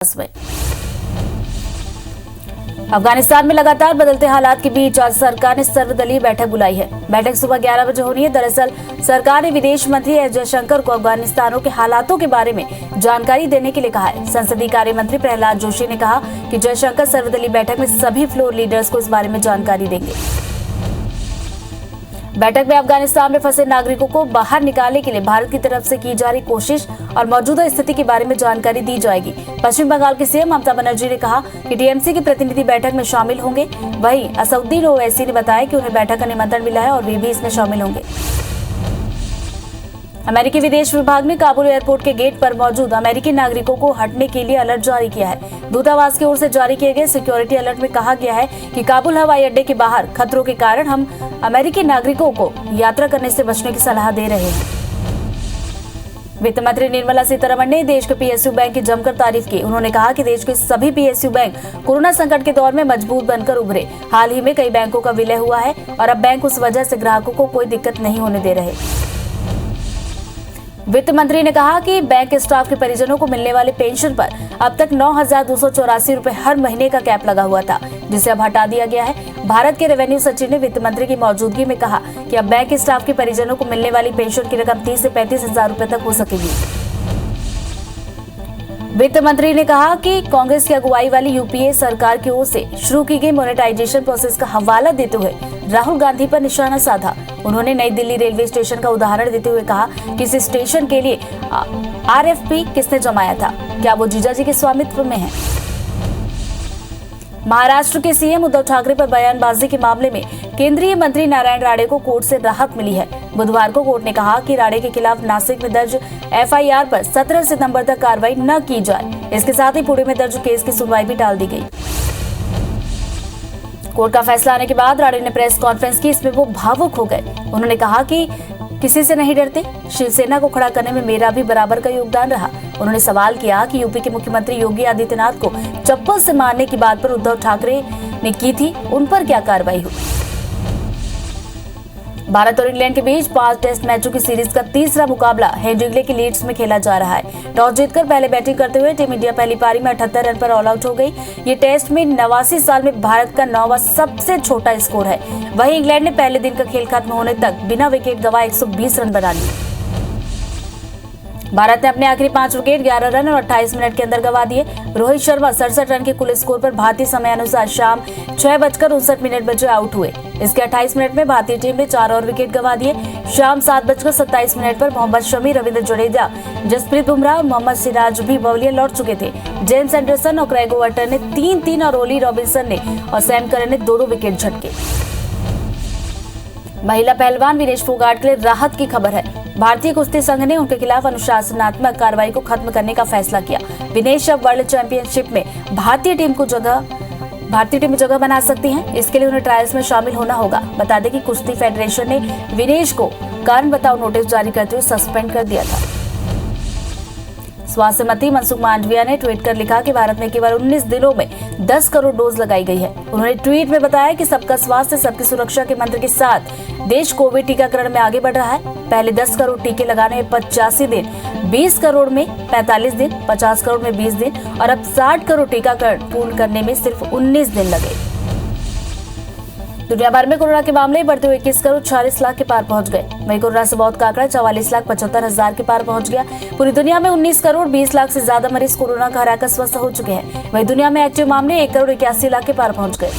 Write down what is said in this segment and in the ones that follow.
में अफगानिस्तान में लगातार बदलते हालात के बीच आज सरकार ने सर्वदलीय बैठक बुलाई है। बैठक सुबह 11 बजे होनी है। दरअसल सरकार ने विदेश मंत्री एस जयशंकर को अफगानिस्तान के हालातों के बारे में जानकारी देने के लिए कहा है। संसदीय कार्य मंत्री प्रहलाद जोशी ने कहा कि जयशंकर सर्वदलीय बैठक में सभी फ्लोर लीडर्स को इस बारे में जानकारी देंगे। बैठक में अफगानिस्तान में फंसे नागरिकों को बाहर निकालने के लिए भारत की तरफ से की जा रही कोशिश और मौजूदा स्थिति के बारे में जानकारी दी जाएगी। पश्चिम बंगाल की सीएम ममता बनर्जी ने कहा कि टीएमसी के प्रतिनिधि बैठक में शामिल होंगे। वहीं असउद्दीन ओवैसी ने बताया कि उन्हें बैठक का निमंत्रण मिला है और वे भी इसमें शामिल होंगे। अमेरिकी विदेश विभाग ने काबुल एयरपोर्ट के गेट पर मौजूद अमेरिकी नागरिकों को हटने के लिए अलर्ट जारी किया है। दूतावास की ओर से जारी किए गए सिक्योरिटी अलर्ट में कहा गया है कि काबुल हवाई अड्डे के बाहर खतरों के कारण हम अमेरिकी नागरिकों को यात्रा करने से बचने की सलाह दे रहे हैं। वित्त मंत्री निर्मला सीतारमण ने देश के पीएसयू बैंक की जमकर तारीफ की। उन्होंने कहा कि देश के सभी पीएसयू बैंक कोरोना संकट के दौर में मजबूत बनकर उभरे। हाल ही में कई बैंकों का विलय हुआ है और अब बैंक उस वजह से ग्राहकों को कोई दिक्कत नहीं होने दे रहे। वित्त मंत्री ने कहा कि बैंक स्टाफ के परिजनों को मिलने वाले पेंशन पर अब तक 9,284 रुपए हर महीने का कैप लगा हुआ था, जिसे अब हटा दिया गया है। भारत के रेवेन्यू सचिव ने वित्त मंत्री की मौजूदगी में कहा कि अब बैंक स्टाफ के परिजनों को मिलने वाली पेंशन की रकम 30 से 35,000 रुपए तक हो सकेगी। वित्त मंत्री ने कहा कि कांग्रेस की अगुवाई वाली यूपीए सरकार की ओर से शुरू की गई मोनेटाइजेशन प्रोसेस का हवाला देते हुए राहुल गांधी पर निशाना साधा। उन्होंने नई दिल्ली रेलवे स्टेशन का उदाहरण देते हुए कहा कि इस स्टेशन के लिए आरएफपी किसने जमाया था, क्या वो जीजाजी के स्वामित्व में है। महाराष्ट्र के सीएम उद्धव ठाकरे पर बयानबाजी के मामले में केंद्रीय मंत्री नारायण राणे को कोर्ट से राहत मिली है। बुधवार को कोर्ट ने कहा कि राणे के खिलाफ नासिक में दर्ज एफआईआर पर 17 सितंबर तक कार्रवाई न की जाए। इसके साथ ही पुणे में दर्ज केस की सुनवाई भी टाल दी गई। कोर्ट का फैसला आने के बाद राणे ने प्रेस कॉन्फ्रेंस की। इसमें वो भावुक हो गए। उन्होंने कहा कि किसी से नहीं डरते, शिवसेना को खड़ा करने में मेरा भी बराबर का योगदान रहा। उन्होंने सवाल किया कि यूपी के मुख्यमंत्री योगी आदित्यनाथ को चप्पल से मारने की बात पर उद्धव ठाकरे ने की थी, उन पर क्या कार्रवाई हुई। भारत और इंग्लैंड के बीच 5 टेस्ट मैचों की सीरीज का तीसरा मुकाबला हेडिंग्ले के लीड्स में खेला जा रहा है। टॉस जीतकर पहले बैटिंग करते हुए टीम इंडिया पहली पारी में 78 रन पर ऑल आउट हो गई। ये टेस्ट में 89 साल में भारत का 9वां सबसे छोटा स्कोर है। वहीं इंग्लैंड ने पहले दिन का खेल खत्म होने तक बिना विकेट गंवाए 120 रन बना लिए। भारत ने अपने आखिरी 5 विकेट 11 रन और 28 मिनट के अंदर गंवा दिए। रोहित शर्मा 67 रन के कुल स्कोर पर भारतीय समय अनुसार शाम 6:59 बजे आउट हुए। इसके 28 मिनट में भारतीय टीम ने 4 और विकेट गंवा दिए। शाम 7:27 पर मोहम्मद शमी, रविंद्र जडेजा, जसप्रीत बुमराह और मोहम्मद सिराज भी बल्लेबाजी लौट चुके थे। जेम्स एंडरसन और क्रेग ओवर्टन ने 3-3 और ओली रॉबिन्सन ने और सैम करन ने 2-2 विकेट झटके। महिला पहलवान विनेश फोगाट के लिए राहत की खबर है। भारतीय कुश्ती संघ ने उनके खिलाफ अनुशासनात्मक कार्रवाई को खत्म करने का फैसला किया। विनेश अब वर्ल्ड चैंपियनशिप में भारतीय टीम में जगह बना सकती हैं। इसके लिए उन्हें ट्रायल्स में शामिल होना होगा। बता दें कि कुश्ती फेडरेशन ने विनेश को कारण बताओ नोटिस जारी करते हुए सस्पेंड कर दिया था। स्वास्थ्य मंत्री मनसुख मांडविया ने ट्वीट कर लिखा कि भारत में केवल 19 दिनों में 10 करोड़ डोज लगाई गई है। उन्होंने ट्वीट में बताया कि सबका स्वास्थ्य सबकी सुरक्षा के मंत्र के साथ देश कोविड टीकाकरण में आगे बढ़ रहा है। पहले 10 करोड़ टीके लगाने में 85 दिन, 20 करोड़ में 45 दिन, 50 करोड़ में 20 दिन और अब 60 करोड़ टीकाकरण पूर्ण करने में सिर्फ 19 दिन लगे। दुनिया भर में कोरोना के मामले बढ़ते हुए 21 करोड़ 40 लाख के पार पहुंच गए। वहीं कोरोना से मौत का आंकड़ा 44,75,000 के पार पहुंच गया। पूरी दुनिया में 19 करोड़ 20 लाख से ज्यादा मरीज कोरोना का हराकर स्वस्थ हो चुके हैं। वहीं दुनिया में एक्टिव मामले 1 करोड़ 81 लाख के पार पहुंच गए।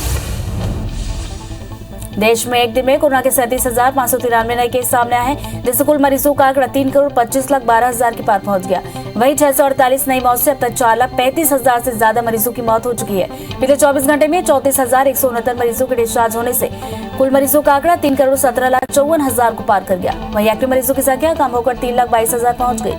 देश में एक दिन में कोरोना के 37,593 नए केस सामने आए हैं, जिससे कुल मरीजों का आंकड़ा 3 करोड़ 25,12,000 के पार पहुंच गया। वहीं 648 नई मौत से अब तक 4,35,000 से ज्यादा मरीजों की मौत हो चुकी है। पिछले 24 घंटे में 34,169 मरीजों के डिस्चार्ज होने से कुल मरीजों का आंकड़ा 3 करोड़ 17,54,000 को पार कर गया। वहीं एक्टिव मरीजों की संख्या कम होकर 3,22,000 पहुंच गई।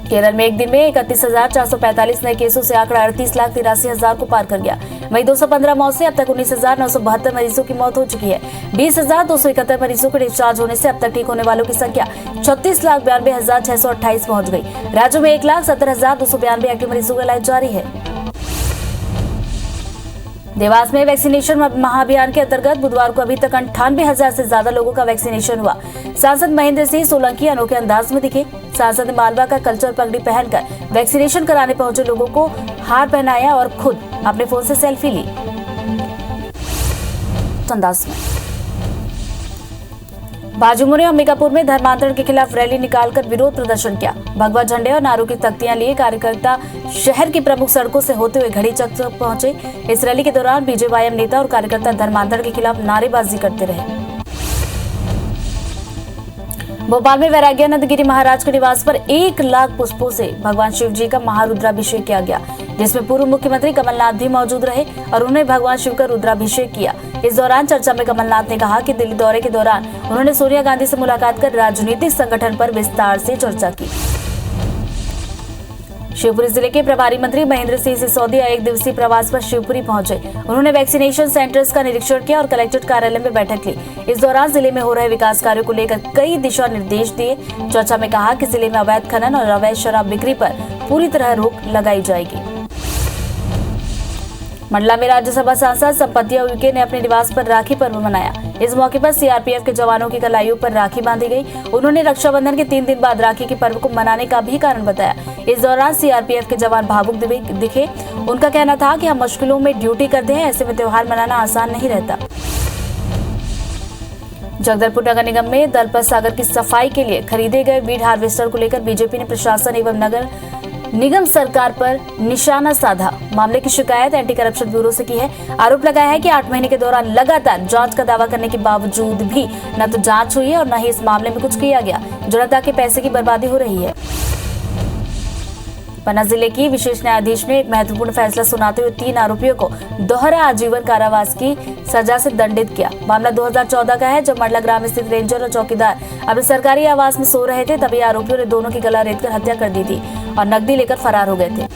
केरल में एक दिन में 31,445 नए केसों से आंकड़ा 38,83,000 को पार कर गया। वहीं 215 मौत से अब तक 19,972 मरीजों की मौत हो चुकी है। 20,271 मरीजों के डिस्चार्ज होने से अब तक ठीक होने वालों की संख्या 36,92,628 पहुंच गई। राज्यों में 1,70,292 एक्टिव मरीजों का इलाज जारी है। देवास में वैक्सीनेशन महाअभियान के अंतर्गत बुधवार को अभी तक 98,000 से ज्यादा लोगों का वैक्सीनेशन हुआ। सांसद महेंद्र सिंह सोलंकी अनोखे अंदाज में दिखे। सांसद ने मालवा का कल्चर पगड़ी पहनकर वैक्सीनेशन कराने पहुंचे लोगों को हार पहनाया और खुद अपने फोन से सेल्फी ली। अंदाज में बाजूमों ने अंबिकापुर में धर्मांतरण के खिलाफ रैली निकालकर विरोध प्रदर्शन किया। भगवा झंडे और नारों की तख्तियां लिए कार्यकर्ता शहर की प्रमुख सड़कों से होते हुए घड़ी चौक तक पहुंचे। इस रैली के दौरान बीजेवाईएम नेता और कार्यकर्ता धर्मांतरण के खिलाफ नारेबाजी करते रहे। भोपाल में वैराग्यानंद गिरी महाराज के निवास पर 1 लाख पुष्पों से भगवान शिव जी का महारुद्राभिषेक किया गया, जिसमें पूर्व मुख्यमंत्री कमलनाथ भी मौजूद रहे और उन्होंने भगवान शिव का रुद्राभिषेक किया। इस दौरान चर्चा में कमलनाथ ने कहा कि दिल्ली दौरे के दौरान उन्होंने सोनिया गांधी से मुलाकात कर राजनीतिक संगठन पर विस्तार से चर्चा की। शिवपुरी जिले के प्रभारी मंत्री महेंद्र सिंह सिसोदिया 1 दिवसीय प्रवास पर शिवपुरी पहुंचे। उन्होंने वैक्सीनेशन सेंटर्स का निरीक्षण किया और कलेक्ट्रेट कार्यालय में बैठक ली। इस दौरान जिले में हो रहे विकास कार्यों को लेकर कई दिशा निर्देश दिए। चर्चा में कहा कि जिले में अवैध खनन और अवैध शराब बिक्री पर पूरी तरह रोक लगाई जाएगी। मंडला में राज्यसभा सांसद संपतिया उइके ने अपने निवास पर राखी पर्व मनाया। इस मौके पर सीआरपीएफ के जवानों की कलाइयों पर राखी बांधी गई। उन्होंने रक्षाबंधन के 3 दिन बाद राखी के पर्व को मनाने का भी कारण बताया। इस दौरान सीआरपीएफ के जवान भावुक दिखे। उनका कहना था कि हम मुश्किलों में ड्यूटी करते हैं, ऐसे में त्योहार मनाना आसान नहीं रहता। जगदलपुर नगर निगम में दलपत सागर की सफाई के लिए खरीदे गए वीड हार्वेस्टर को लेकर बीजेपी ने प्रशासन एवं नगर निगम सरकार पर निशाना साधा। मामले की शिकायत एंटी करप्शन ब्यूरो से की है। आरोप लगाया है कि 8 महीने के दौरान लगातार जांच का दावा करने के बावजूद भी न तो जांच हुई है और न ही इस मामले में कुछ किया गया। जनता के पैसे की बर्बादी हो रही है। पन्ना जिले की विशेष न्यायाधीश ने एक महत्वपूर्ण फैसला सुनाते हुए 3 आरोपियों को दोहरा आजीवन कारावास की सजा से दंडित किया। मामला 2014 का है, जब मंडला ग्राम स्थित रेंजर और चौकीदार अपने सरकारी आवास में सो रहे थे, तभी आरोपियों ने दोनों की गला रेतकर हत्या कर दी थी और नकदी लेकर फरार हो गए थे।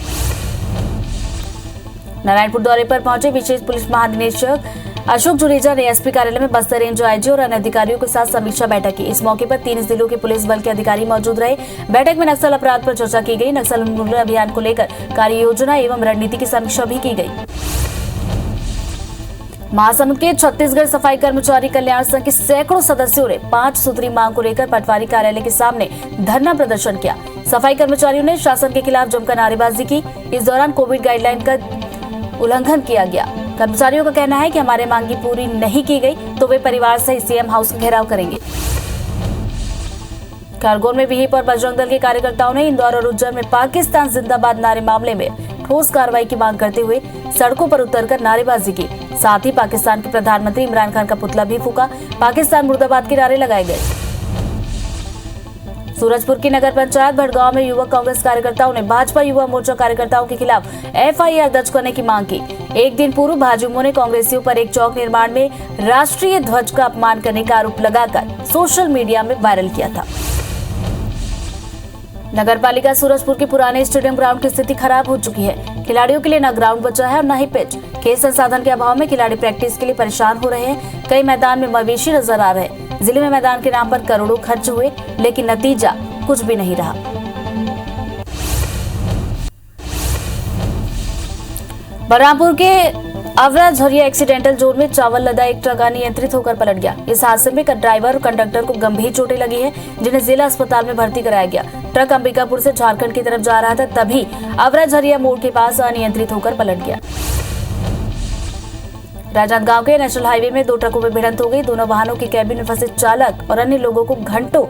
नारायणपुर दौरे पर पहुंचे विशेष पुलिस महानिदेशक अशोक जुनेजा ने एसपी कार्यालय में बस्तर रेंज आईजी और अन्य अधिकारियों के साथ समीक्षा बैठक की। इस मौके पर 3 जिलों के पुलिस बल के अधिकारी मौजूद रहे। बैठक में नक्सल अपराध पर चर्चा की गई। नक्सल उन्मूलन अभियान को लेकर कार्य योजना एवं रणनीति की समीक्षा भी की गई। महासमुंद के छत्तीसगढ़ सफाई कर्मचारी कल्याण संघ के सैकड़ों सदस्यों ने 5 सूत्री मांग को लेकर पटवारी कार्यालय के सामने धरना प्रदर्शन किया। सफाई कर्मचारियों ने शासन के खिलाफ जमकर नारेबाजी की। इस दौरान कोविड गाइडलाइन का उल्लंघन किया गया। कर्मचारियों का कहना है कि हमारे मांगी पूरी नहीं की गई तो वे परिवार सहित सीएम हाउस का घेराव करेंगे। खरगोन में विहिप और बजरंग दल के कार्यकर्ताओं ने इंदौर और उज्जैन में पाकिस्तान जिंदाबाद नारे मामले में ठोस कार्रवाई की मांग करते हुए सड़कों पर उतरकर नारेबाजी की। साथ ही पाकिस्तान के प्रधानमंत्री इमरान खान का पुतला भी फूका। पाकिस्तान मुर्दाबाद के नारे लगाए गए। सूरजपुर की नगर पंचायत भटगांव में युवक कांग्रेस कार्यकर्ताओं ने भाजपा युवा मोर्चा कार्यकर्ताओं के खिलाफ एफआईआर दर्ज करने की मांग की। एक दिन पूर्व भाजयुमों ने कांग्रेसियों पर एक चौक निर्माण में राष्ट्रीय ध्वज का अपमान करने का आरोप लगाकर सोशल मीडिया में वायरल किया था। नगरपालिका सूरजपुर के पुराने स्टेडियम ग्राउंड की स्थिति खराब हो चुकी है। खिलाड़ियों के लिए न ग्राउंड बचा है और न ही पिच। खेल संसाधन के अभाव में खिलाड़ी प्रैक्टिस के लिए परेशान हो रहे हैं। कई मैदान में मवेशी नजर आ रहे हैं। जिले में मैदान के नाम पर करोड़ों खर्च हुए, लेकिन नतीजा कुछ भी नहीं रहा। बलरामपुर के अवरा झरिया एक्सीडेंटल जोन में चावल लदा एक ट्रक अनियंत्रित होकर पलट गया। इस हादसे में ड्राइवर और कंडक्टर को गंभीर चोटें लगी है, जिन्हें जिला अस्पताल में भर्ती कराया गया। ट्रक अंबिकापुर से झारखंड की तरफ जा रहा था, तभी अवरा झरिया मोड़ के पास अनियंत्रित होकर पलट गया। राजनांदगांव के नेशनल हाईवे में 2 ट्रकों में भिड़ंत हो गई। दोनों वाहनों के कैबिन में फंसे चालक और अन्य लोगों को घंटों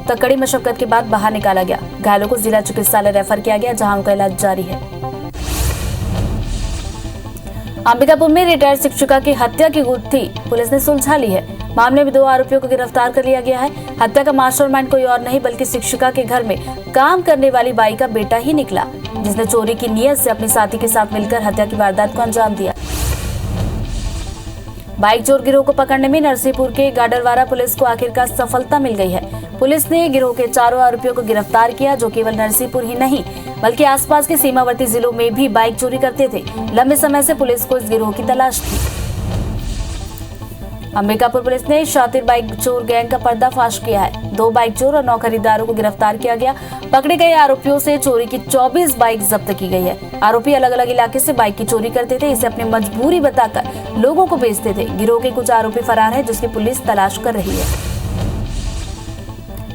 तक कड़ी मशक्कत के बाद बाहर निकाला गया। घायलों को जिला चिकित्सालय रेफर किया गया, जहां उनका इलाज जारी है। अंबिकापुर में रिटायर्ड शिक्षिका की हत्या की गुत्थी पुलिस ने सुलझा ली है। मामले में 2 आरोपियों को गिरफ्तार कर लिया गया है। हत्या का मास्टरमाइंड कोई और नहीं बल्कि शिक्षिका के घर में काम करने वाली बाई का बेटा ही निकला, जिसने चोरी की नीयत से अपने साथी के साथ मिलकर हत्या की वारदात को अंजाम दिया। बाइक चोर गिरोह को पकड़ने में नरसिंहपुर के गाडरवारा पुलिस को आखिरकार सफलता मिल गई है। पुलिस ने गिरोह के 4 आरोपियों को गिरफ्तार किया, जो केवल नरसिंहपुर ही नहीं बल्कि आसपास के सीमावर्ती जिलों में भी बाइक चोरी करते थे। लंबे समय से पुलिस को इस गिरोह की तलाश थी। अंबिकापुर पुलिस ने शातिर बाइक चोर गैंग का पर्दाफाश किया है। 2 बाइक चोर और 9 खरीदारों को गिरफ्तार किया गया। पकड़े गए आरोपियों से चोरी की 24 बाइक जब्त की गई है। आरोपी अलग अलग इलाके से बाइक की चोरी करते थे, इसे अपनी मजबूरी बताकर लोगों को बेचते थे। गिरोह के कुछ आरोपी फरार हैं, जिसकी पुलिस तलाश कर रही है।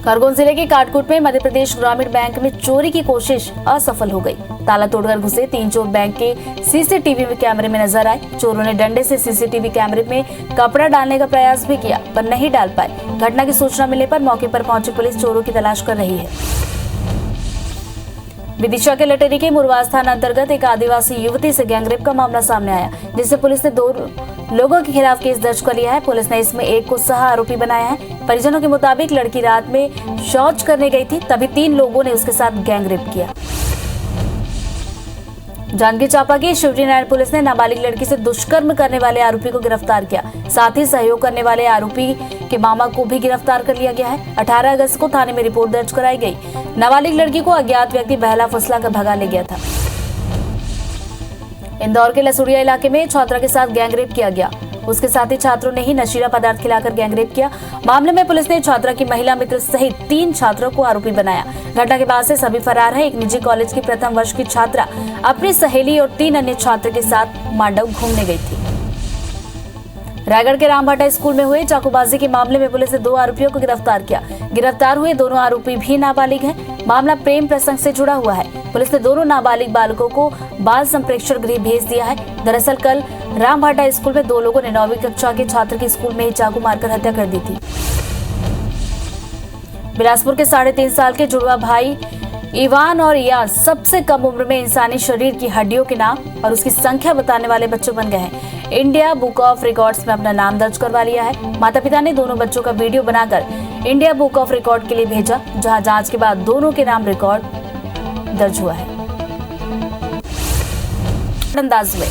खरगोन जिले के काटकुट में मध्य प्रदेश ग्रामीण बैंक में चोरी की कोशिश असफल हो गई। ताला तोड़कर घुसे 3 चोर बैंक के सीसीटीवी में कैमरे में नजर आए। चोरों ने डंडे से सीसीटीवी कैमरे में कपड़ा डालने का प्रयास भी किया, पर नहीं डाल पाए। घटना की सूचना मिलने पर मौके पर पहुंची पुलिस चोरों की तलाश कर रही है। विदिशा के लटेरी के मुरवास थाना अंतर्गत एक आदिवासी युवती से गैंगरेप का मामला सामने आया, जिससे पुलिस ने 2 लोगों के खिलाफ केस दर्ज कर लिया है। पुलिस ने इसमें एक को सह आरोपी बनाया है। परिजनों के मुताबिक लड़की रात में शौच करने गई थी, तभी 3 लोगों ने उसके साथ गैंगरेप किया। जांजगीर चांपा की शिवजी नारायण पुलिस ने नाबालिग लड़की से दुष्कर्म करने वाले आरोपी को गिरफ्तार किया। साथ ही सहयोग करने वाले आरोपी के मामा को भी गिरफ्तार कर लिया गया है। 18 अगस्त को थाने में रिपोर्ट दर्ज कराई गई। नाबालिग लड़की को अज्ञात व्यक्ति बहला फुसला कर भगा ले गया था। इंदौर के लसुड़िया इलाके में छात्रा के साथ गैंगरेप किया गया। उसके साथ ही छात्रों ने ही नशीला पदार्थ खिलाकर गैंगरेप किया। मामले में पुलिस ने छात्रा की महिला मित्र सहित 3 छात्रों को आरोपी बनाया। घटना के बाद से सभी फरार हैं। एक निजी कॉलेज की प्रथम वर्ष की छात्रा अपनी सहेली और 3 अन्य छात्र के साथ मांडव घूमने गई थी। रायगढ़ के रामभाटा स्कूल में हुए चाकूबाजी के मामले में पुलिस ने 2 आरोपियों को गिरफ्तार किया। गिरफ्तार हुए दोनों आरोपी भी नाबालिग हैं। मामला प्रेम प्रसंग से जुड़ा हुआ है। पुलिस ने दोनों नाबालिग बालकों को बाल संप्रेक्षण गृह भेज दिया है। दरअसल कल रामभाटा स्कूल में 2 लोगों ने 9वीं कक्षा के छात्र की स्कूल में ही चाकू मारकर हत्या कर दी थी। बिलासपुर के 3.5 साल के जुड़वा भाई इवान और यास सबसे कम उम्र में इंसानी शरीर की हड्डियों के नाम और उसकी संख्या बताने वाले बच्चे बन गए हैं। इंडिया बुक ऑफ रिकॉर्ड्स में अपना नाम दर्ज करवा लिया है। माता पिता ने दोनों बच्चों का वीडियो बनाकर इंडिया बुक ऑफ रिकॉर्ड के लिए भेजा, जहां जांच के बाद दोनों के नाम रिकॉर्ड दर्ज हुआ है। अंदाज में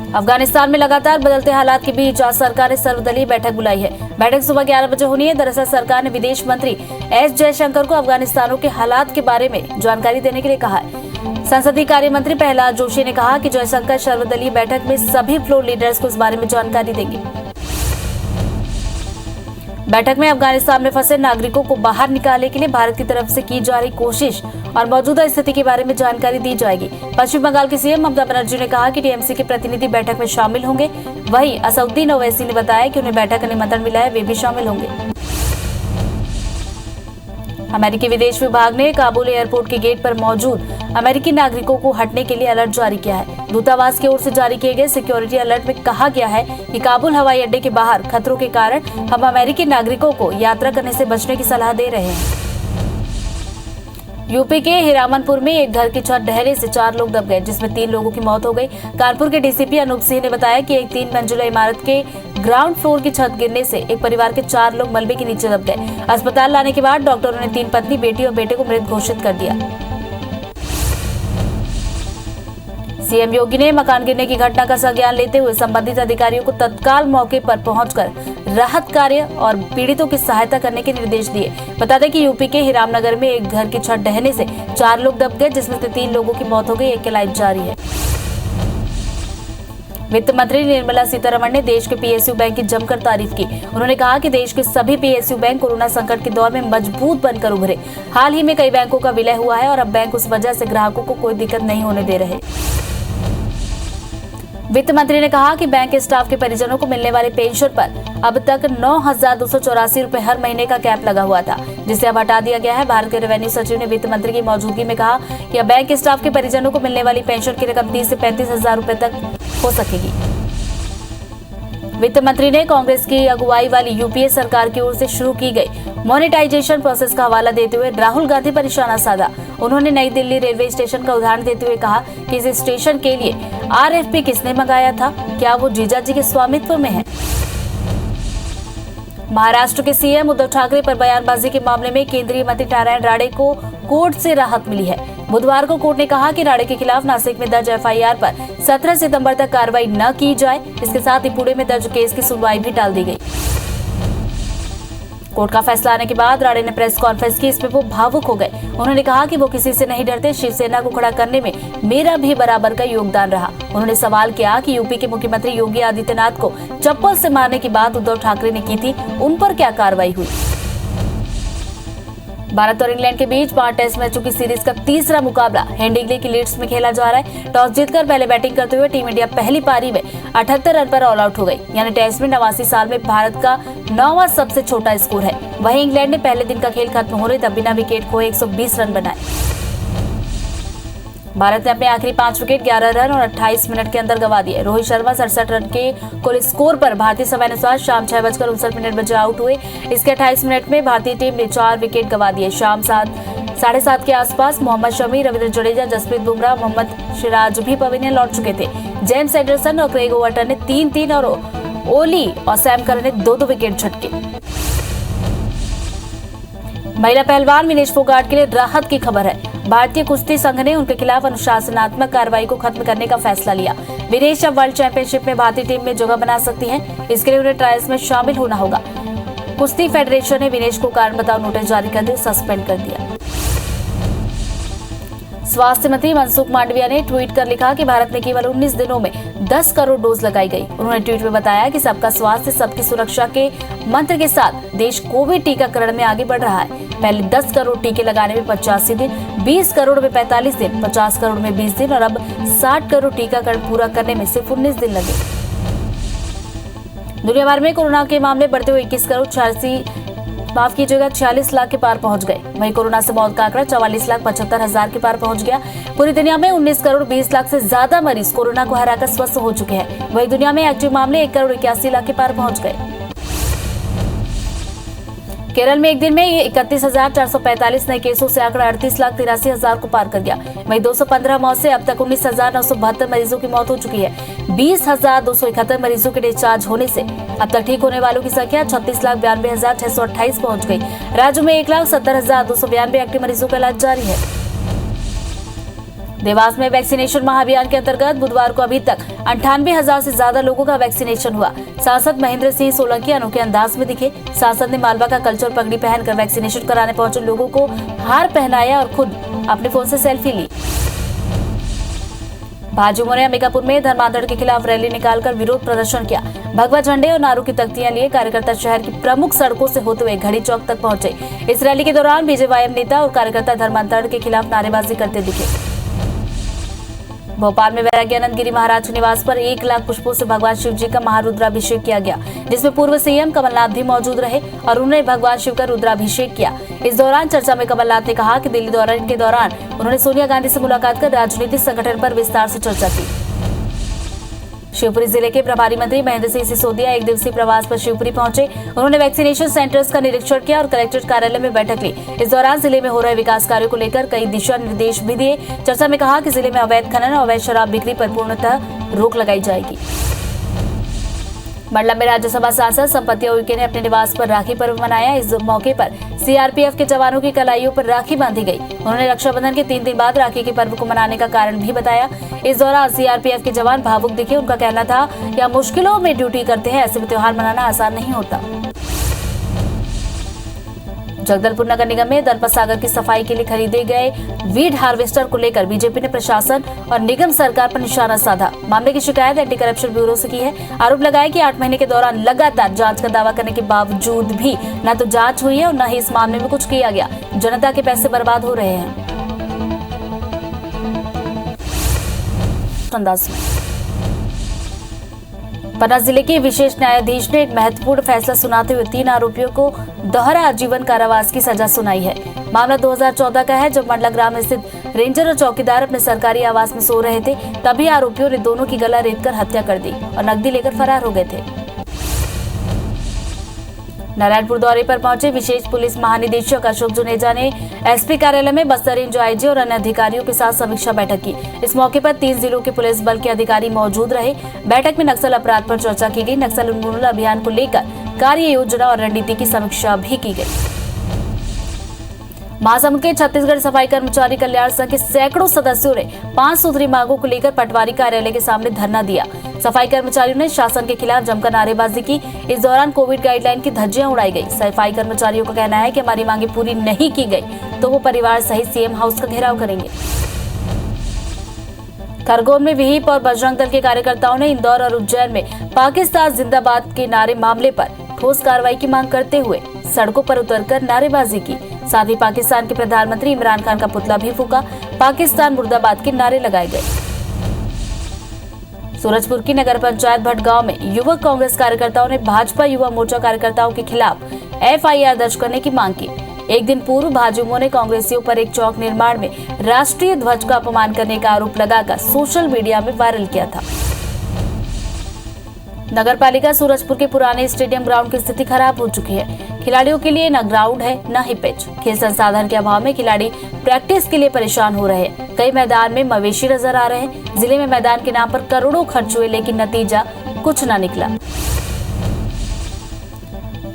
अफगानिस्तान में लगातार बदलते हालात के बीच आज सरकार ने सर्वदलीय बैठक बुलाई है। बैठक सुबह 11 बजे होनी है। दरअसल सरकार ने विदेश मंत्री एस जयशंकर को अफगानिस्तान के हालात के बारे में जानकारी देने के लिए कहा है। संसदीय कार्य मंत्री प्रहलाद जोशी ने कहा कि जयशंकर सर्वदलीय बैठक में सभी फ्लोर लीडर्स को इस बारे में जानकारी देंगे। बैठक में अफगानिस्तान में फंसे नागरिकों को बाहर निकालने के लिए भारत की तरफ से की जा रही कोशिश और मौजूदा स्थिति के बारे में जानकारी दी जाएगी। पश्चिम बंगाल की सीएम ममता बनर्जी ने कहा कि टीएमसी के प्रतिनिधि बैठक में शामिल होंगे। वहीं असदुद्दीन ओवैसी ने बताया कि उन्हें बैठक का निमंत्रण मिला है, वे भी शामिल होंगे। अमेरिकी विदेश विभाग ने काबुल एयरपोर्ट के गेट पर मौजूद अमेरिकी नागरिकों को हटने के लिए अलर्ट जारी किया है। दूतावास की ओर से जारी किए गए सिक्योरिटी अलर्ट में कहा गया है कि काबुल हवाई अड्डे के बाहर खतरों के कारण हम अमेरिकी नागरिकों को यात्रा करने से बचने की सलाह दे रहे हैं। यूपी के हिरामनपुर में एक घर की छत ढहने से 4 लोग दब गए, जिसमें 3 लोगों की मौत हो गई। कानपुर के डीसीपी अनूप सिंह ने बताया कि एक 3 मंजिला इमारत के ग्राउंड फ्लोर की छत गिरने से एक परिवार के 4 लोग मलबे के नीचे दब गए। अस्पताल लाने के बाद डॉक्टरों ने 3 पत्नी, बेटी और बेटे को मृत घोषित कर दिया। सीएम योगी ने मकान गिरने की घटना का संज्ञान लेते हुए संबंधित अधिकारियों को तत्काल मौके पर पहुंचकर राहत कार्य और पीड़ितों की सहायता करने के निर्देश दिए। बता दें कि यूपी के हिरामनगर में एक घर की छत ढहने से 4 लोग दब गए, जिसमें से 3 लोगों की मौत हो गई। एक की इलाज जारी है। वित्त मंत्री निर्मला सीतारमण ने देश के पीएसयू बैंक की जमकर तारीफ की। उन्होंने कहा कि देश के सभी पीएसयू बैंक कोरोना संकट के दौर में मजबूत बनकर उभरे। हाल ही में कई बैंकों का विलय हुआ है और अब बैंक उस वजह से ग्राहकों को कोई दिक्कत नहीं होने दे रहे। वित्त मंत्री ने कहा कि बैंक के स्टाफ के परिजनों को मिलने वाले पेंशन पर अब तक 9,284 रुपए हर महीने का कैप लगा हुआ था, जिसे अब हटा दिया गया है। भारत के रेवेन्यू सचिव ने वित्त मंत्री की मौजूदगी में कहा कि अब बैंक के स्टाफ के परिजनों को मिलने वाली पेंशन की रकम 30 से 35,000 रुपए तक हो सकेगी। वित्त मंत्री ने कांग्रेस की अगुवाई वाली यूपीए सरकार की ओर से शुरू की गई मोनेटाइजेशन प्रोसेस का हवाला देते हुए राहुल गांधी पर निशाना साधा। उन्होंने नई दिल्ली रेलवे स्टेशन का उदाहरण देते हुए कहा कि इस स्टेशन के लिए आरएफपी किसने मंगाया था? क्या वो जीजा जी के स्वामित्व में है? महाराष्ट्र के सीएम उद्धव ठाकरे पर बयानबाजी के मामले में केंद्रीय मंत्री नारायण राणे को कोर्ट से राहत मिली है। बुधवार को कोर्ट ने कहा कि राणे के खिलाफ नासिक में दर्ज एफआईआर पर 17 सितंबर तक कार्रवाई न की जाए। इसके साथ ही पुणे में दर्ज केस की सुनवाई भी टाल दी गई। कोर्ट का फैसला आने के बाद राणे ने प्रेस कॉन्फ्रेंस की, इसमें वो भावुक हो गए। उन्होंने कहा कि वो किसी से नहीं डरते, शिवसेना को खड़ा करने में मेरा भी बराबर का योगदान रहा। उन्होंने सवाल किया कि यूपी के मुख्यमंत्री योगी आदित्यनाथ को चप्पल से मारने की बात उद्धव ठाकरे ने की थी, उन पर क्या कार्रवाई हुई? भारत और इंग्लैंड के बीच 5 टेस्ट मैचों की सीरीज का तीसरा मुकाबला हेडिंग्ले की लीड्स में खेला जा रहा है। टॉस जीतकर पहले बैटिंग करते हुए टीम इंडिया पहली पारी में 78 रन पर ऑल आउट हो गई। यानी टेस्ट में 89 साल में भारत का 9वां सबसे छोटा स्कोर है। वहीं इंग्लैंड ने पहले दिन का खेल खत्म होने तक बिना विकेट खोए 120 रन बनाए। भारत ने अपने आखिरी 5 विकेट 11 रन और 28 मिनट के अंदर गंवा दिए। रोहित शर्मा 67 रन के कुल स्कोर पर भारतीय समय अनुसार शाम 6:59 बजे आउट हुए। इसके 28 मिनट में भारतीय टीम ने 4 विकेट गंवा दिए। शाम 7:30 के आसपास मोहम्मद शमी, रविंद्र जडेजा, जसप्रीत बुमराह, मोहम्मद सिराज भी पवेलियन लौट चुके थे। जेम्स एंडरसन और क्रेग ओवर्टन ने 3-3 और ओली और सैम करन ने 2-2 विकेट झटके। महिला पहलवान विनेश फोगाट के लिए राहत की खबर है। भारतीय कुश्ती संघ ने उनके खिलाफ अनुशासनात्मक कार्रवाई को खत्म करने का फैसला लिया। विनेश अब वर्ल्ड चैंपियनशिप में भारतीय टीम में जगह बना सकती हैं। इसके लिए उन्हें ट्रायल्स में शामिल होना होगा। कुश्ती फेडरेशन ने विनेश को कारण बताओ नोटिस जारी कर सस्पेंड कर दिया। स्वास्थ्य मंत्री मनसुख मांडविया ने ट्वीट कर लिखा कि भारत में केवल 19 दिनों में 10 करोड़ डोज लगाई गई। उन्होंने ट्वीट में बताया कि सबका स्वास्थ्य सबकी सुरक्षा के मंत्र के साथ देश कोविड टीकाकरण में आगे बढ़ रहा है। पहले 10 करोड़ टीके लगाने में 85 दिन, 20 करोड़ में 45 दिन, 50 करोड़ में 20 दिन और अब 60 करोड़ टीकाकरण पूरा करने में सिर्फ 19 दिन लगे। दुनिया भर में कोरोना के मामले बढ़ते हुए 46 लाख के पार पहुंच गए। वहीं कोरोना से मौत का आंकड़ा 44,75,000 के पार पहुंच गया। पूरी दुनिया में 19 करोड़ 20 लाख से ज्यादा मरीज कोरोना को हराकर स्वस्थ हो चुके हैं। वहीं दुनिया में एक्टिव मामले 1 करोड़ 81 लाख के पार पहुंच गए। केरल में एक दिन में 31,445 नए केसों से आंकड़ा 38,83,000 को पार कर गया। वहीं 215 मौत से अब तक 19,972 मरीजों की मौत हो चुकी है। 20,271 मरीजों के डिस्चार्ज होने से अब तक ठीक होने वालों की संख्या 36,92,628 पहुंच गई। राज्य में 1,70,292 एक्टिव मरीजों का इलाज जारी है। देवास में वैक्सीनेशन महाअभियान के अंतर्गत बुधवार को अभी तक 98,000 से ज्यादा लोगों का वैक्सीनेशन हुआ। सांसद महेंद्र सिंह सोलंकी अनोखे अंदाज में दिखे। सांसद ने मालवा का कल्चर पगड़ी पहनकर वैक्सीनेशन कराने पहुंचे लोगों को हार पहनाया और खुद अपने फोन से सेल्फी ली। भाजपा ने अंबिकापुर में धर्मांतरण के खिलाफ रैली निकालकर विरोध प्रदर्शन किया। भगवा झंडे और नारों की तख्तियां लिए कार्यकर्ता शहर की प्रमुख सड़कों से होते हुए घड़ी चौक तक पहुंचे। इस रैली के दौरान बीजेवाईएम नेता और कार्यकर्ता धर्मांतरण के खिलाफ नारेबाजी करते दिखे। भोपाल में वैराग्यानंद गिरी महाराज के निवास पर 1 लाख पुष्पों से भगवान शिव जी का महारुद्राभिषेक किया गया, जिसमें पूर्व सीएम कमलनाथ भी मौजूद रहे और उन्होंने भगवान शिव का रुद्राभिषेक किया। इस दौरान चर्चा में कमलनाथ ने कहा कि दिल्ली दौरे के दौरान उन्होंने सोनिया गांधी से मुलाकात कर राजनीतिक संगठन पर विस्तार से चर्चा की। शिवपुरी जिले के प्रभारी मंत्री महेंद्र सिंह सिसोदिया 1 दिवसीय प्रवास पर शिवपुरी पहुंचे। उन्होंने वैक्सीनेशन सेंटर्स का निरीक्षण किया और कलेक्ट्रेट कार्यालय में बैठक ली। इस दौरान जिले में हो रहे विकास कार्यों को लेकर कई दिशा निर्देश भी दिए। चर्चा में कहा कि जिले में अवैध खनन और अवैध शराब बिक्री पर पूर्णतः रोक लगाई जाएगी। मंडला में राज्यसभा सांसद संपत्ति उइके ने अपने निवास पर राखी पर्व मनाया। इस मौके पर सीआरपीएफ के जवानों की कलाइयों पर राखी बांधी गई। उन्होंने रक्षाबंधन के 3 दिन बाद राखी के पर्व को मनाने का कारण भी बताया। इस दौरान सीआरपीएफ के जवान भावुक दिखे। उनका कहना था कि हम मुश्किलों में ड्यूटी करते हैं, ऐसे में त्योहार मनाना आसान नहीं होता। जगदलपुर नगर निगम में दलपत सागर की सफाई के लिए खरीदे गए वीड हार्वेस्टर को लेकर बीजेपी ने प्रशासन और निगम सरकार पर निशाना साधा। मामले की शिकायत एंटी करप्शन ब्यूरो से की है। आरोप लगाया कि 8 महीने के दौरान लगातार जांच का दावा करने के बावजूद भी न तो जांच हुई है और न ही इस मामले में कुछ किया गया। जनता के पैसे बर्बाद हो रहे हैं। पन्ना जिले के विशेष न्यायाधीश ने एक महत्वपूर्ण फैसला सुनाते हुए 3 आरोपियों को दोहरा आजीवन कारावास की सजा सुनाई है। मामला 2014 का है, जब मंडला ग्राम स्थित रेंजर और चौकीदार अपने सरकारी आवास में सो रहे थे। तभी आरोपियों ने दोनों की गला रेतकर हत्या कर दी और नकदी लेकर फरार हो गए थे। नारायणपुर दौरे पर पहुंचे विशेष पुलिस महानिदेशक अशोक जुनेजा ने एसपी कार्यालय में बस्तर रेंज आईजी और अन्य अधिकारियों के साथ समीक्षा बैठक की। इस मौके पर 3 जिलों के पुलिस बल के अधिकारी मौजूद रहे। बैठक में नक्सल अपराध पर चर्चा की गई। नक्सल उन्मूलन अभियान को लेकर कार्य योजना और रणनीति की समीक्षा भी की गई। महासमुंद के छत्तीसगढ़ सफाई कर्मचारी कल्याण संघ के सैकड़ों सदस्यों ने 5 सूत्री मांगों को लेकर पटवारी कार्यालय के सामने धरना दिया। सफाई कर्मचारियों ने शासन के खिलाफ जमकर नारेबाजी की। इस दौरान कोविड गाइडलाइन की धज्जियां उड़ाई गई। सफाई कर्मचारियों का कहना है कि हमारी मांगे पूरी नहीं की गई तो वो परिवार सहित सीएम हाउस का घेराव करेंगे। खरगोन में विहिप और बजरंग दल के कार्यकर्ताओं ने इंदौर और उज्जैन में पाकिस्तान जिंदाबाद के नारे मामले पर ठोस कार्रवाई की मांग करते हुए सड़कों पर उतरकर नारेबाजी की। साथ ही पाकिस्तान के प्रधानमंत्री इमरान खान का पुतला भी फूका। पाकिस्तान मुर्दाबाद के नारे लगाए गए। सूरजपुर की नगर पंचायत भटगांव में युवक कांग्रेस कार्यकर्ताओं ने भाजपा युवा मोर्चा कार्यकर्ताओं के खिलाफ FIR दर्ज करने की मांग की। एक दिन पूर्व भाजयुमों ने कांग्रेसियों पर एक चौक निर्माण में राष्ट्रीय ध्वज का अपमान करने का आरोप लगाकर सोशल मीडिया में वायरल किया था। नगरपालिका सूरजपुर के पुराने स्टेडियम ग्राउंड की स्थिति खराब हो चुकी है। खिलाड़ियों के लिए न ग्राउंड है न ही पिच। खेल संसाधन के अभाव में खिलाड़ी प्रैक्टिस के लिए परेशान हो रहे हैं। कई मैदान में मवेशी नजर आ रहे हैं। जिले में मैदान के नाम पर करोड़ों खर्च हुए, लेकिन नतीजा कुछ न निकला।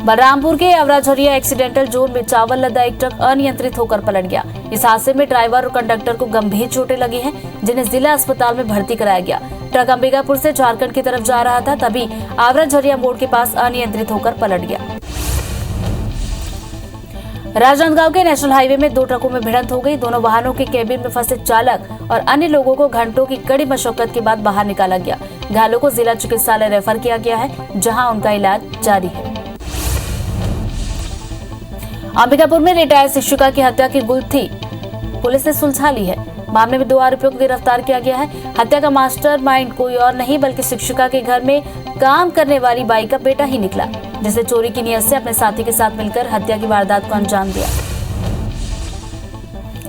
बलरामपुर के अवराझरिया एक्सीडेंटल जोन में चावल लदा एक ट्रक अनियंत्रित होकर पलट गया। इस हादसे में ड्राइवर और कंडक्टर को गंभीर चोटें लगी हैं, जिन्हें जिला अस्पताल में भर्ती कराया गया। ट्रक अंबिकापुर से झारखंड की तरफ जा रहा था, तभी अवराझरिया मोड़ के पास अनियंत्रित होकर पलट गया। राजनांदगांव के नेशनल हाईवे में दो ट्रकों में भिड़ंत हो गई। दोनों वाहनों के केबिन में फंसे चालक और अन्य लोगों को घंटों की कड़ी मशक्कत के बाद बाहर निकाला गया। घायलों को जिला चिकित्सालय रेफर किया गया है, जहां उनका इलाज जारी है। अंबिकापुर में रिटायर्ड शिक्षिका की हत्या की गुत्थी पुलिस ने सुलझा ली है। मामले में 2 आरोपियों को गिरफ्तार किया गया है। हत्या का मास्टरमाइंड कोई और नहीं बल्कि शिक्षिका के घर में काम करने वाली बाई का बेटा ही निकला, जिसे चोरी की नीयत से अपने साथी के साथ मिलकर हत्या की वारदात को अंजाम दिया।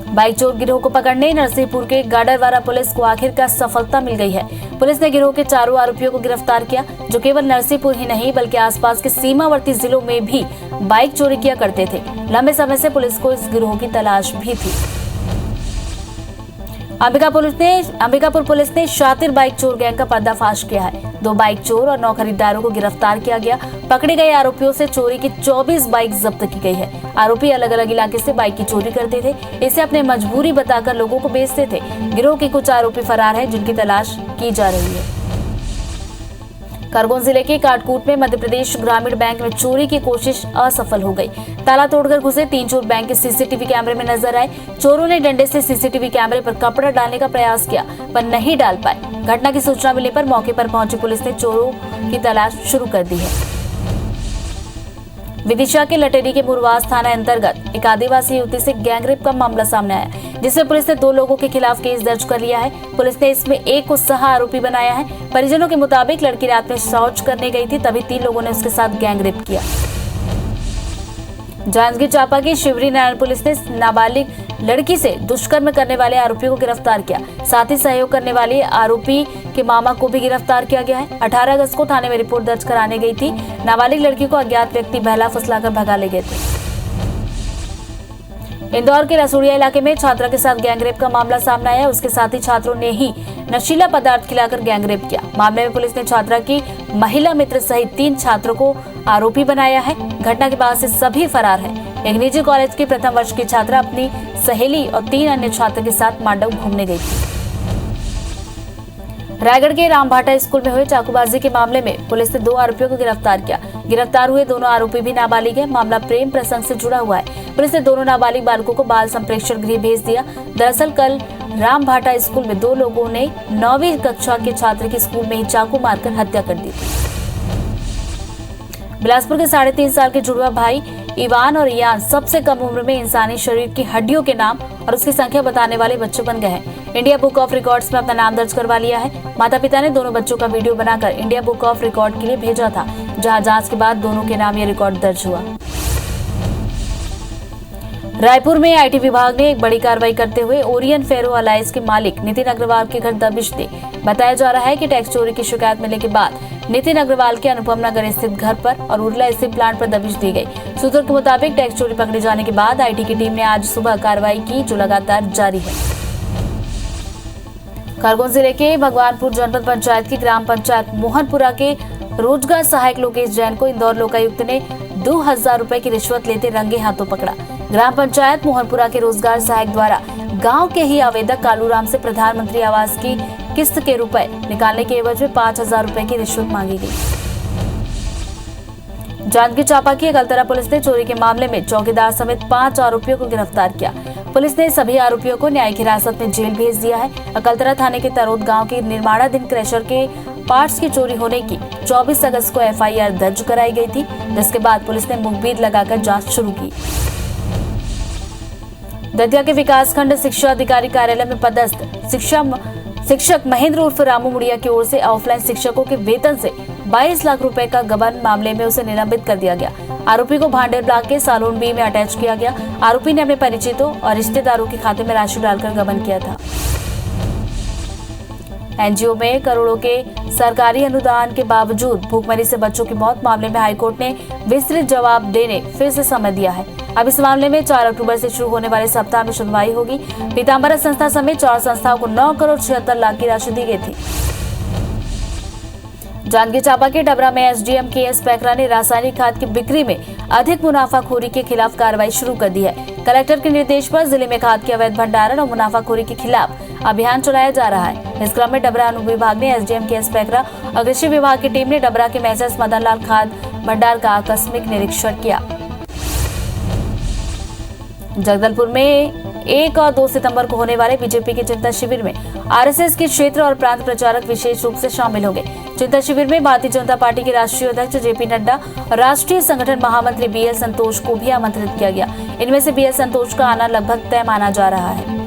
बाइक चोर गिरोह को पकड़ने नरसिंहपुर के गाडरवारा पुलिस को आखिरकार सफलता मिल गई है। पुलिस ने गिरोह के 4 आरोपियों को गिरफ्तार किया, जो केवल नरसिंहपुर ही नहीं बल्कि आसपास के सीमावर्ती जिलों में भी बाइक चोरी किया करते थे। लंबे समय से पुलिस को इस गिरोह की तलाश भी थी। अंबिकापुर पुलिस ने शातिर बाइक चोर गैंग का पर्दाफाश किया है। 2 बाइक चोर और 9 खरीदारों को गिरफ्तार किया गया। पकड़े गए आरोपियों से चोरी की 24 बाइक जब्त की गई है। आरोपी अलग अलग इलाके से बाइक की चोरी करते थे, इसे अपने मजबूरी बताकर लोगों को बेचते थे। गिरोह के कुछ आरोपी फरार हैं, जिनकी तलाश की जा रही है। खरगोन जिले के काटकूट में मध्य प्रदेश ग्रामीण बैंक में चोरी की कोशिश असफल हो गई। ताला तोड़कर घुसे 3 चोर बैंक के CCTV कैमरे में नजर आए। चोरों ने डंडे से CCTV कैमरे पर कपड़ा डालने का प्रयास किया, पर नहीं डाल पाए। घटना की सूचना मिलने पर मौके पर पहुंची पुलिस ने चोरों की तलाश शुरू कर दी है। विदिशा के लटेरी के मुरवास थाना अंतर्गत एक आदिवासी युवती से गैंगरेप का मामला सामने आया, जिसमें पुलिस ने 2 लोगों के खिलाफ केस दर्ज कर लिया है। पुलिस ने इसमें एक को सह आरोपी बनाया है। परिजनों के मुताबिक लड़की रात में शौच करने गई थी, तभी 3 लोगों ने उसके साथ गैंगरेप किया। जांजगीर चांपा की शिवरी नारायण पुलिस ने नाबालिग लड़की से दुष्कर्म करने वाले आरोपियों को गिरफ्तार किया। साथ ही सहयोग करने वाले आरोपी के मामा को भी गिरफ्तार किया गया है। 18 अगस्त को थाने में रिपोर्ट दर्ज कराने गई थी। नाबालिग लड़की को अज्ञात व्यक्ति बहला फुसलाकर भगा ले गए थे। इंदौर के रसूड़िया इलाके में छात्रा के साथ गैंगरेप का मामला सामने आया। उसके साथ ही छात्रों ने ही नशीला पदार्थ खिलाकर गैंगरेप किया। मामले में पुलिस ने छात्रा की महिला मित्र सहित 3 छात्रों को आरोपी बनाया है। घटना के बाद से सभी फरार हैं। एक निजी कॉलेज की प्रथम वर्ष की छात्रा अपनी सहेली और 3 अन्य छात्रों के साथ मांडव घूमने गई थी। रायगढ़ के रामभाटा स्कूल में हुए चाकूबाजी के मामले में पुलिस ने 2 आरोपियों को गिरफ्तार किया। गिरफ्तार हुए दोनों आरोपी भी नाबालिग है। मामला प्रेम प्रसंग से जुड़ा हुआ है। पुलिस ने दोनों नाबालिग बालकों को बाल संप्रेक्षण गृह भेज दिया। दरअसल कल रामभाटा स्कूल में 2 लोगों ने 9वीं कक्षा के छात्र की स्कूल में ही चाकू मारकर हत्या कर दी थी। बिलासपुर के 3.5 साल के जुड़वा भाई इवान और यान सबसे कम उम्र में इंसानी शरीर की हड्डियों के नाम और उसकी संख्या बताने वाले बच्चे बन गए हैं। इंडिया बुक ऑफ रिकॉर्ड्स में अपना नाम दर्ज करवा लिया है। माता पिता ने दोनों बच्चों का वीडियो बनाकर इंडिया बुक ऑफ रिकॉर्ड के लिए भेजा था, जहां जांच के बाद दोनों के नाम ये रिकॉर्ड दर्ज हुआ। रायपुर में IT विभाग ने एक बड़ी कार्रवाई करते हुए ओरियन फेरो अलायंस के मालिक नितिन अग्रवाल के घर दबिश दी। बताया जा रहा है कि टैक्स चोरी की शिकायत मिलने के बाद नितिन अग्रवाल के अनुपम नगर स्थित घर पर और उर्ला स्थित प्लांट पर दबिश दी गई। सूत्रों के मुताबिक टैक्स चोरी पकड़े जाने के बाद IT की टीम ने आज सुबह कार्रवाई की, जो लगातार जारी है। खरगोन जिले के भगवानपुर जनपद पंचायत की ग्राम पंचायत मोहनपुरा के रोजगार सहायक लोकेश जैन को इंदौर लोकायुक्त ने 2000 रुपए की रिश्वत लेते रंगे हाथों पकड़ा। ग्राम पंचायत मोहनपुरा के रोजगार सहायक द्वारा गांव के ही आवेदक कालूराम से प्रधानमंत्री आवास की किस्त के रुपए निकालने के एवज में 5000 रुपए की रिश्वत मांगी गई। जांजगीर चांपा की अकलतरा पुलिस ने चोरी के मामले में चौकीदार समेत 5 आरोपियों को गिरफ्तार किया। पुलिस ने सभी आरोपियों को न्यायिक हिरासत में जेल भेज दिया है। अकलतरा थाने के तरोद गांव के निर्माणाधीन क्रशर के पार्ट्स की चोरी होने की 24 अगस्त को FIR दर्ज कराई गई थी, जिसके बाद पुलिस ने मुखबिर लगाकर जांच शुरू की। दतिया के विकासखंड शिक्षा अधिकारी कार्यालय में पदस्थ शिक्षक महेंद्र उर्फ रामू मुड़िया की ओर से ऑफलाइन शिक्षकों के वेतन से 22 लाख रुपए का गबन मामले में उसे निलंबित कर दिया गया। आरोपी को भांडेर ब्लॉक के सालोन बी में अटैच किया गया। आरोपी ने अपने परिचितों और रिश्तेदारों के खाते में राशि डालकर गबन किया था। एनजीओ में करोड़ों के सरकारी अनुदान के बावजूद भूखमरी से बच्चों की मौत मामले में हाईकोर्ट ने विस्तृत जवाब देने फिर से समय दिया है। अब इस मामले में 4 अक्टूबर से शुरू होने वाले सप्ताह में सुनवाई होगी। पीताम्बरा संस्था समेत 4 संस्थाओं को 9 करोड़ 76 लाख की राशि दी गई थी। जांजगीर चांपा के डबरा में एसडीएम के.एस. पैकरा ने रासायनिक खाद की बिक्री में अधिक मुनाफाखोरी के खिलाफ कार्रवाई शुरू कर दी है। कलेक्टर के निर्देश पर जिले में खाद के अवैध भंडारण और मुनाफाखोरी के खिलाफ अभियान चलाया जा रहा है। इस क्रम में डबरा अनुविभाग ने एसडीएम के.एस. पैकरा और कृषि विभाग की टीम ने डबरा के मैसेज मदनलाल खाद भंडार का आकस्मिक निरीक्षण किया। जगदलपुर में 1 और 2 सितंबर को होने वाले बीजेपी के चिंतन शिविर में आरएसएस के क्षेत्र और प्रांत प्रचारक विशेष रूप से शामिल होंगे। चिंतन शिविर में भारतीय जनता पार्टी के राष्ट्रीय अध्यक्ष जेपी नड्डा और राष्ट्रीय संगठन महामंत्री बीएल संतोष को भी आमंत्रित किया गया। इनमें से बीएल संतोष का आना लगभग तय माना जा रहा है।